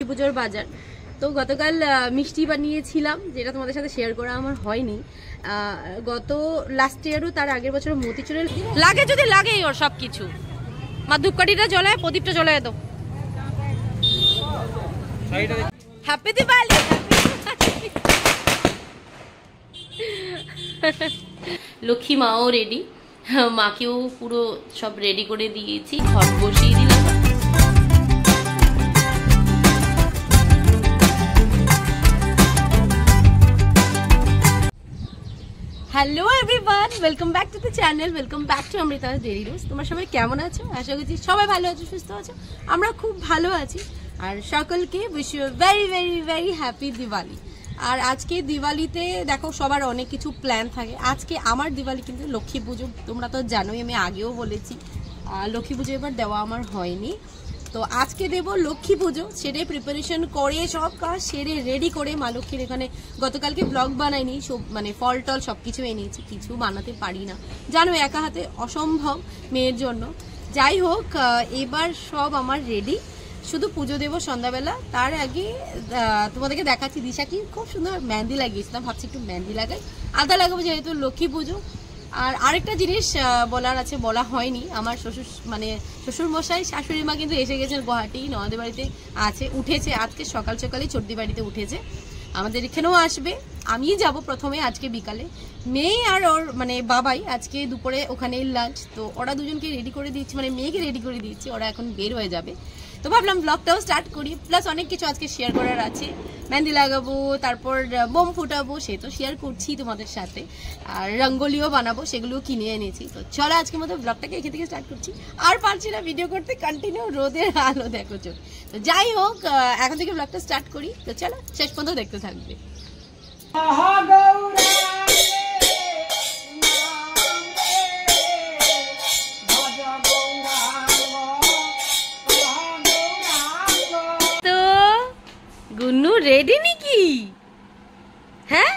পুজোর বাজার। তো গতকাল মিষ্টি বানিয়েছিলাম, যেটা তোমাদের সাথে শেয়ার করা আমার হয়নি। গত লাস্ট ইয়ারও তার আগের বছর মতিচুরের লাগে, যদি লাগে ওর সব কিছু। মা ধূপকাঠিটা জ্বলায়, প্রদীপটা জ্বলায় দাও। হ্যাপি দিওয়ালি। লক্ষ্মী মাও রেডি, মাকেও পুরো সব রেডি করে দিয়েছি, ঘর বসিয়ে দিলাম। Hello everyone, welcome back to the channel, welcome back to Amrita's daily রোজ। তোমরা সবাই কেমন আছো? আশা করছি সবাই ভালো আছো, সুস্থ আছো। আমরা খুব ভালো আছি। আর সকলকে wish you very very very happy Diwali. আর আজকে দিওয়ালিতে দেখো সবার অনেক কিছু প্ল্যান থাকে। আজকে আমার দিওয়ালি কিন্তু লক্ষ্মী পুজো, তোমরা তো জানোই, আমি আগেও বলেছি লক্ষ্মী পুজো এবার দেওয়া আমার হয়নি। তো আজকে দেব লক্ষ্মী পুজো, সেটাই প্রিপারেশন করে সব কাজ সেরে রেডি করে মা লক্ষ্মীর এখানে গতকালকে ব্লগ বানাইনি, সব মানে ফল টল সব কিছু এনেছি, কিছু বানাতে পারি না, জানো একা হাতে অসম্ভব মেয়ের জন্য। যাই হোক, এবার সব আমার রেডি, শুধু পুজো দেবো সন্ধ্যাবেলা। তার আগে তোমাদেরকে দেখাচ্ছি দিশা কি খুব সুন্দর মেহেন্দি লাগিয়েছিলাম, ভাবছি একটু মেহেন্দি লাগাই, আদা লাগাবো যেহেতু লক্ষ্মী পুজো। আর আরেকটা জিনিস বলার আছে, বলা হয়নি, আমার শ্বশুর মশাই শাশুড়ি মা কিন্তু এসে গেছেন গুয়াহাটি, ননদের বাড়িতে আছে, উঠেছে আজকে সকাল সকালেই চর্দি বাড়িতে উঠেছে, আমাদের এখানেও আসবে। আমি যাব প্রথমে আজকে বিকালে, মেয়ে আর ওর মানে বাবাই আজকে দুপুরে ওখানেই লাঞ্চ। তো ওরা দুজনকে রেডি করে দিচ্ছি, মানে মেয়েকে রেডি করে দিচ্ছি, ওরা এখন বের হয়ে যাবে। তো ভাবলাম ব্লগটাও স্টার্ট করি, প্লাস অনেক কিছু আজকে শেয়ার করার আছে। মেহেন্দি লাগাবো, তারপর বোম ফুটাবো, সে তো শেয়ার করছি তোমাদের সাথে। আর রঙ্গোলিও বানাবো, সেগুলোও কিনে এনেছি। তো চলো আজকের মতো ব্লগটাকে এখান থেকে স্টার্ট করছি। আর পারছি না ভিডিও করতে, কন্টিনিউ রোদের আলো দেখো চোখ। তো যাই হোক, এখন থেকে ব্লগটা স্টার্ট করি। তো চলো শেষ পর্যন্ত দেখতে থাকবে। গুন্নু রেডি নাকি? হ্যাঁ,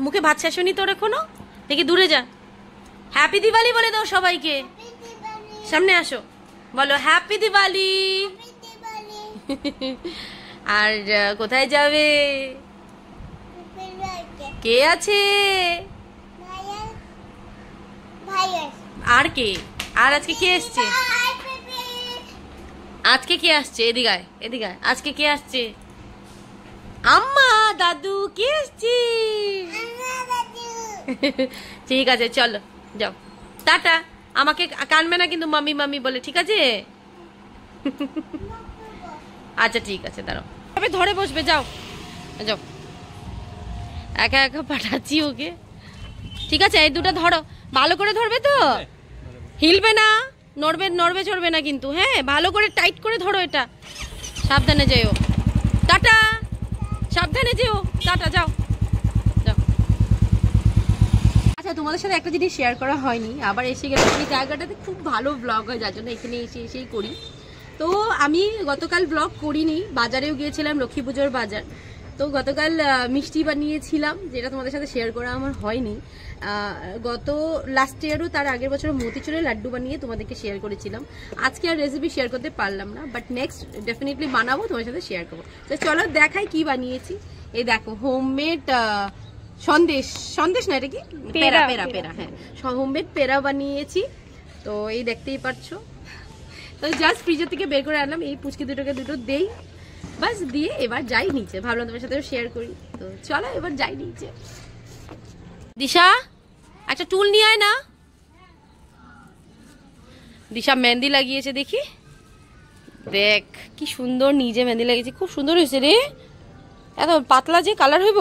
মুখে ভাত শেষনি তোর এখনো? দেখি দূরে যা, হ্যাপি দিওয়ালি বলে দাও সবাইকে। সামনে আসো, বলো হ্যাপি দিওয়ালি। আর কোথায় যাবে? কে আছে? আর কে? আর আজকে কে এসছে? আজকে কে আসছে? এদিকে আয়, এদিকে আয়। আজকে কে আসছে? আম্মা, দাদু, কে আসছে? ঠিক আছে চলো যাও, টাটা। আমাকে কানবে না কিন্তু মাম্মি মাম্মি বলে, ঠিক আছে? আচ্ছা ঠিক আছে, দাঁড়াও, তবে ধরে বসবে, যাও যাও, একা একা পাঠাচ্ছি ওকে। ঠিক আছে, এই দুটো ধরো, ভালো করে ধরবে তো, হিলবে না, নড়বে চড়বে না কিন্তু, হ্যাঁ ভালো করে টাইট করে ধরো এটা। সাবধানে যেও, টাটা, সাবধানে যেও, টাটা, যাও যাও। আচ্ছা, তোমাদের সাথে একটা জিনিস শেয়ার করা হয়নি, আবার এসে গেলে। এই জায়গাটাতে খুব ভালো ব্লগ হয়, যার জন্য এখানে এসেই করি। তো আমি গতকাল ব্লগ করিনি, বাজারেও গিয়েছিলাম, লক্ষ্মী পুজোর বাজার। তো গতকাল মিষ্টি বানিয়েছিলাম, যেটা তোমাদের সাথে শেয়ার করা আমার হয়নি। গত লাস্ট ইয়ারও তার আগের বছর মতিচুরের লাড্ডু বানিয়ে তোমাদেরকে শেয়ার করেছিলাম। আজকে আর রেসিপি শেয়ার করতে পারলাম না, বাট নেক্সট ডেফিনেটলি বানাবো, তোমার সাথে শেয়ার করবো। তো চলো দেখাই কি বানিয়েছি। এই দেখো, হোমমেড সন্দেশ না, এটা কি পেরা, হ্যাঁ হোমমেড পেরা বানিয়েছি। তো এই দেখতেই পাচ্ছ। তো জাস্ট ফ্রিজের থেকে বের করে আনলাম, এই পুচকি দুটোকে দুটো দেই, বাস দিয়ে এবার যাই নিচে। ভাবলাম তোমার সাথে শেয়ার করি। তো চলো এবার যাই নিচে। দিশা, একটা টুল নিয়ে আয় না। দিশা মেহেন্দি লাগিয়েছে, দেখি, দেখ কি সুন্দর নিজে মেহেন্দি লাগিয়েছে, খুব সুন্দর হয়েছে রে। এত পাতলা যে কালার হইব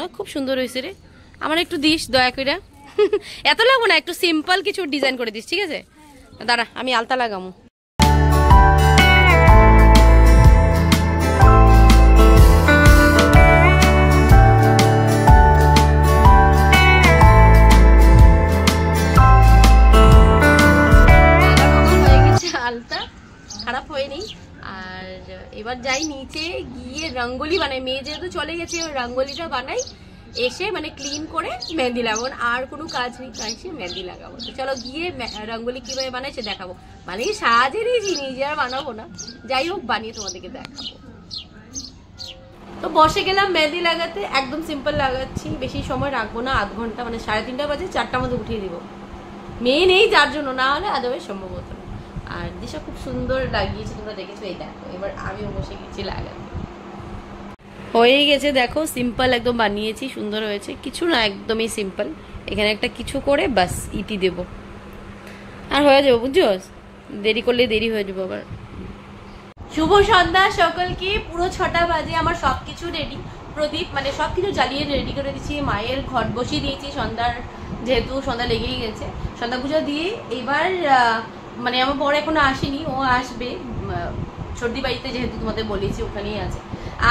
না, খুব সুন্দর হয়েছে রে। আমার একটু দিস দয়া করে। এত লাগবো না, একটু সিম্পল কিছু ডিজাইন করে দিস, ঠিক আছে? দাঁড়া, আমি আলতা লাগামো। আলতা খারাপ হয়নি। আর এবার যাই নিচে গিয়ে রঙ্গোলি বানাই, মেয়ে যেহেতু চলে গেছে, ওই রঙ্গোলিটা বানাই, এসে মানে ক্লিন করে মেহেন্দি লাগাবো, আর কোনো কাজ নেই, এসে মেহেন্দি লাগাবো। তো চলো গিয়ে রঙ্গোলি কিভাবে বানাই সে দেখাবো, মানে সাজেরই জিনিস আর বানাবো না, যাই হোক বানিয়ে তোমাদেরকে দেখাবো। তো বসে গেলাম মেহেন্দি লাগাতে, একদম সিম্পল লাগাচ্ছি, বেশি সময় রাখবো না, আধ ঘন্টা, মানে 3:30 বাজে, 4টার মধ্যে উঠিয়ে দিব। মেয়ে নেই যার জন্য, না হলে আদবে সম্ভবত। আর দিশা খুব সুন্দর লাগিয়েছে, তোমরা দেখেছো, এই দেখো। এবার আমিও বসে গেছি লাগাতে। হয়ে গেছে দেখো, সিম্পল একদম বানিয়েছি, সুন্দর হয়েছে, কিছু না, একদমই সিম্পল। এখানে একটা কিছু করে বাস ইতি দেব, আর হয়ে যাবো, বুঝছো? দেরি করলে দেরি হয়ে যাবো আবার। শুভ সন্ধ্যা সকলকে। পুরো 6টা বাজে, আমার সবকিছু রেডি, প্রদীপ মানে সবকিছু জ্বালিয়ে রেডি করে দিচ্ছি, মায়ের ঘট বসিয়ে দিয়েছি সন্ধ্যার, যেহেতু সন্ধ্যা লেগেই গেছে, সন্ধ্যা পুজো দিয়ে এবার মানে আমার বড় এখনো আসেনি, ও আসবে সর্দি বাড়িতে, যেহেতু তোমাদের বলেছি ওখানেই আছে,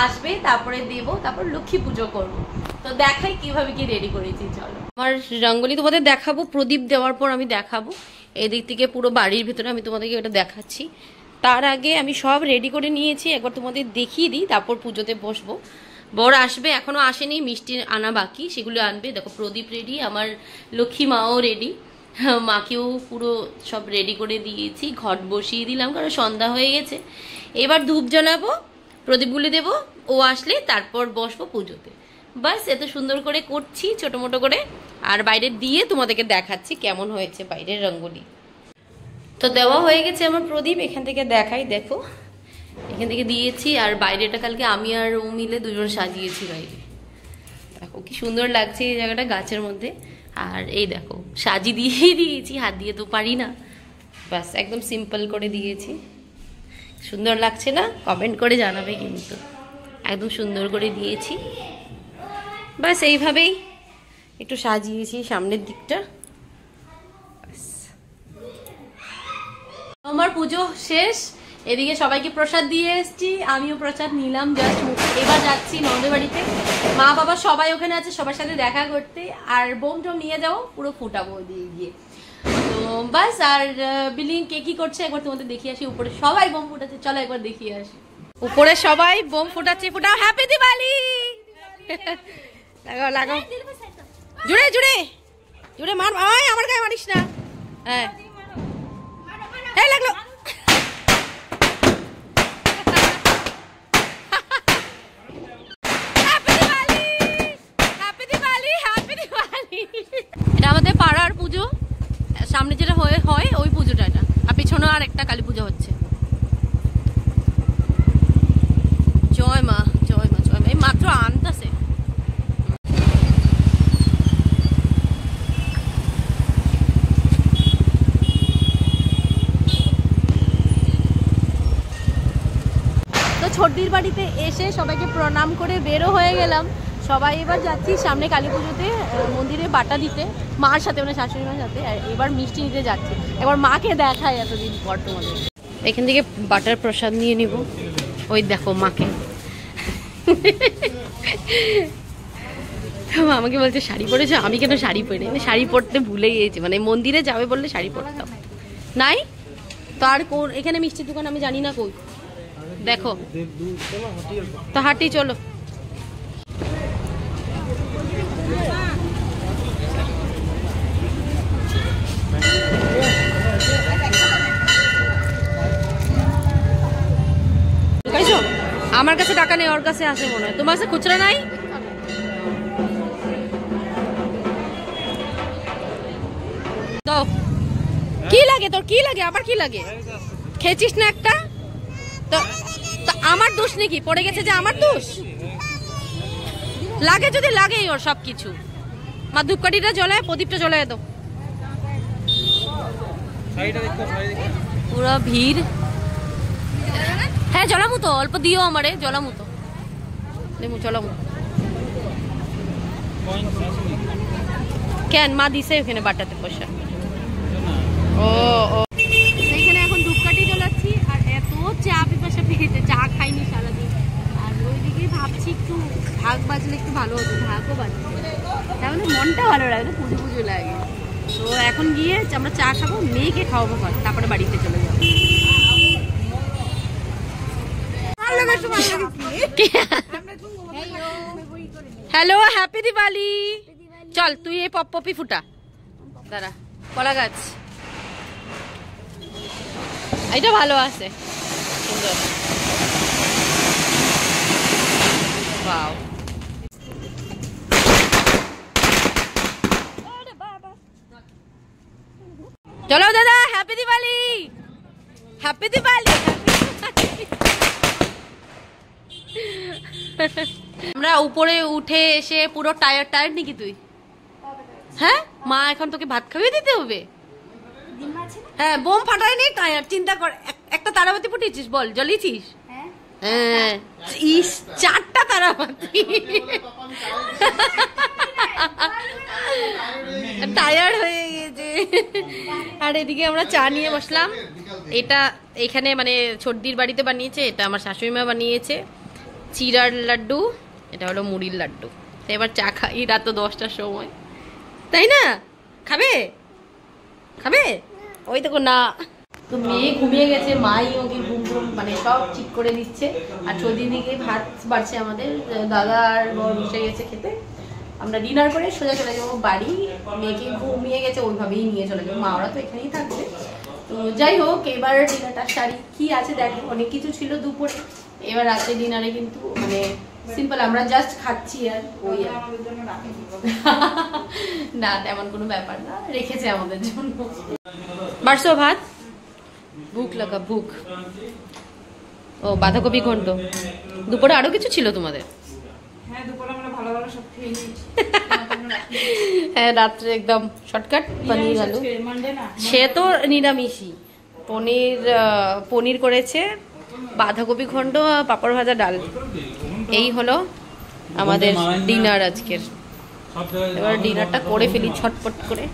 আসবে, তারপরে দেবো, তারপর লক্ষ্মী পুজো করবো। তো দেখাই কিভাবে কি রেডি করেছি, চলো। আমার রঙ্গোলি তোমাদের দেখাবো, প্রদীপ দেওয়ার পর আমি দেখাবো, এদিক থেকে পুরো বাড়ির ভিতরে আমি তোমাদেরকে ওটা দেখাচ্ছি। তার আগে আমি সব রেডি করে নিয়েছি, একবার তোমাদের দেখিয়ে দিই, তারপর পুজোতে বসবো। বর আসবে, এখনো আসেনি, মিষ্টি আনা বাকি, সেগুলো আনবে। দেখো প্রদীপ রেডি, আমার লক্ষ্মী মাও রেডি, মাকেও পুরো সব রেডি করে দিয়েছি, ঘট বসিয়ে দিলাম, কারণ সন্ধ্যা হয়ে গেছে। এবার ধূপ জ্বালাবো, প্রদীপগুলি দেবো, ও আসলে তারপর বসবো পুজোতে। বাস এত সুন্দর করে করছি, ছোট মোটো করে, আর বাইরে দিয়ে তোমাদেরকে দেখাচ্ছি কেমন হয়েছে বাইরের রঙ্গোলি। তো দেওয়া হয়ে গেছে আমার প্রদীপ, এখান থেকে দেখাই, দেখো এখান থেকে দিয়েছি, আর বাইরেটা কালকে আমি আর ও মিলে দুজন সাজিয়েছি বাইরে। দেখো কি সুন্দর লাগছে এই জায়গাটা গাছের মধ্যে। আর এই দেখো সাজি দিয়েই দিয়েছি, হাত দিয়ে তো পারি না, ব্যাস একদম সিম্পল করে দিয়েছি। সুন্দর লাগছে না? কমেন্ট করে জানাবে কিন্তু, একদম সুন্দর করে দিয়েছি। ব্যাস এইভাবেই একটু সাজিয়েছি সামনের দিকটা। আমার পুজো শেষ, এদিকে সবাইকে প্রসাদ দিয়ে এসছি, আমিও প্রসাদ নিলাম, জাস্ট এবার যাচ্ছি ননদের বাড়িতে, মা বাবা সবাই ওখানে আছে, সবার সাথে দেখা করতে, আর বোম টোম নিয়ে যাবো, পুরো ফুটাবো দিয়ে গিয়ে। তো বাস, আর বিলিং কে কি করছে একবার তোমাদের দেখিয়ে আসি। উপরে সবাই বোম ফুটাচ্ছে, চলো একবার দেখিয়ে আসি। উপরে সবাই বোম ফুটাচ্ছে, ফুটাও, হ্যাপি দিওয়ালি। লাগাও লাগাও, জুড়ে জুড়ে জুড়ে মার, আমার গায়ে মারিস না। হ্যাঁ লাগলো। এটা আমাদের পাড়ার পুজো, সামনে যেটা হয় ওই পুজোটা এটা, আর পিছনে আর একটা কালী পুজো হচ্ছে। জয় মা জয় মা জয় মা, এই মাত্র আনতেছে। ছোটদির বাড়িতে এসে সবাইকে প্রণাম করে বেরো হয়ে গেলাম, সবাই এবার যাচ্ছি সামনে কালী পুজোতে মন্দিরে বাটা দিতে, মার সাথে মানে শাশুড়ি মার সাথে, আর এবার মিষ্টি নিতে যাচ্ছি। এবার মাকে দেখায় এতদিন পর তোমাদের, এখান থেকে বাটার প্রসাদ নিয়ে নিব। ওই দেখো মাকে, আমাকে বলছে শাড়ি পরেছো, আমি কেন শাড়ি পরে, শাড়ি পরতে ভুলে গিয়েছি, মানে মন্দিরে যাবে বললে শাড়ি পরতাম নাই। তো আর কোন এখানে মিষ্টির দোকান আমি জানি না কই, দেখো তো হাঁটি চলো। আমার কাছে টাকা নেই, ওর কাছে আছে মনে হয়, তোমার কাছে খুচরা নাই? তো কি লাগে তোর, কি লাগে আবার, কি লাগে খেয়েছিস না একটা? তো আমার দোষ নাকি, পড়ে গেছে যে আমার দোষ? লাগে যদি লাগেই ওর সবকিছু। মা ধূপকাঠিটা জ্বলায়, প্রদীপটা জ্বলায় দাও। পুরো ভিড়। হ্যাঁ জ্বলামু তো, অল্প দিও আমারে, জ্বলামু তো, জ্বলামু কেন? মা দিছে ওখানে বাটাতে পয়সা। ও এইখানে এখন ধূপকাঠি জ্বলাচ্ছি, আর এত চা পিপাসা পেয়েছে, চা খাইনি সারাদিন। আর ওইদিকে ভাবছি একটু ঢাক বাজলে একটু ভালো হতো, ঢাকও বাজছে, তাহলে মনটা ভালো লাগে, পুজো পুজো লাগে। তো এখন গিয়ে আমরা চা খাবো, মেয়েকে খাওয়াবো, তারপরে বাড়িতে চলে যাবো। Hello, happy Diwali. চল তুই এই পপি ফুটা, দাঁড়া। কলা গাছ এটা ভালো আছে, সুন্দর। ওয়াও, চলো দাদা, হ্যাপি দিওয়ালি, হ্যাপি দিওয়ালি। আমরা উপরে উঠে এসে পুরো টায়ার্ড নাকি তুই? হ্যাঁ, মা এখন তোকে ভাত খাইয়ে দিতে হবে। হ্যাঁ, বোম ফাটায় নেই, টায়ার। চিন্তা কর, একটা তারাবাতি ফুটিয়েছিস, বল জ্বলিয়েছিস? হ্যাঁ, ইস 4টা তারাবাতি। টায়ার্ড হয়ে গেছে। আর এদিকে আমরা চা নিয়ে বসলাম। এটা এখানে মানে ছোটদির বাড়িতে বানিয়েছে, এটা আমার শাশুড়ি মা বানিয়েছে। চিড়ার লাড্ডু, এটা হলো মুড়ির লাড্ডু। তো এবার চা খাই রাত 10টার সময়, তাই না? খাবে খাবে? ওই দেখো না, তো মেয়ে ঘুমিয়ে গেছে, মাই ওকে ঘুম ঘুম মানে সব ঠিক করে দিচ্ছে। আর চৌদিদিকে ভাত বাড়ছে আমাদের, দাদা আর বর বসে গেছে খেতে। আমরা ডিনার করে সোজা চলে যাবো বাড়ি। মেয়েকে ঘুমিয়ে গেছে, ওইভাবেই নিয়ে চলে যাবো, মা ওরা তো এখানেই থাকবে। তো যাই হোক, এবার ডিনারটা সারি। কি আছে দেখো, অনেক কিছু ছিল দুপুরে। এবার রাতে ডিনারে কিন্তু মানে সিম্পল, আমরা জাস্ট খাচ্ছি আর ওই না, তেমন কোনো ব্যাপার না, রেখেছে আমাদের জন্য। বাড়ছো ভাত? ভুক লাগা, ভুক। ও, বাঁধাকপি ঘন্ট। দুপুরে আরো কিছু ছিল তোমাদের? হ্যাঁ, রাত্রে একদম শর্টকাট পনির আলু। সে তো নিরামিষই, পনির করেছে, বাঁধাকপি ঘন্ট, পাপড় ভাজা, ডাল। এই হলো আমাদের ডিনার আজকের। এবার ডিনারটা করে ফেলি ছটপট করে।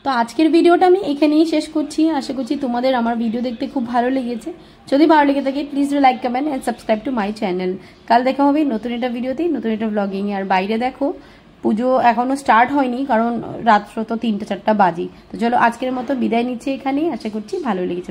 তো আজকের ভিডিওটা আমি এখানেই শেষ করছি। আশা করছি তোমাদের আমার ভিডিও দেখতে খুব ভালো লেগেছে। যদি ভালো লেগে থাকে please like, comment and subscribe to my channel. কাল দেখা হবে নতুন একটা ভিডিওতেই, নতুন একটা ব্লগিং। আর বাইরে দেখো, পুজো এখনো স্টার্ট হয়নি, কারণ রাত্র তো 3টা 4টা বাজে। তো চলো আজকের মতো বিদায় নিচ্ছি এখানেই। আশা করছি ভালো লেগেছে।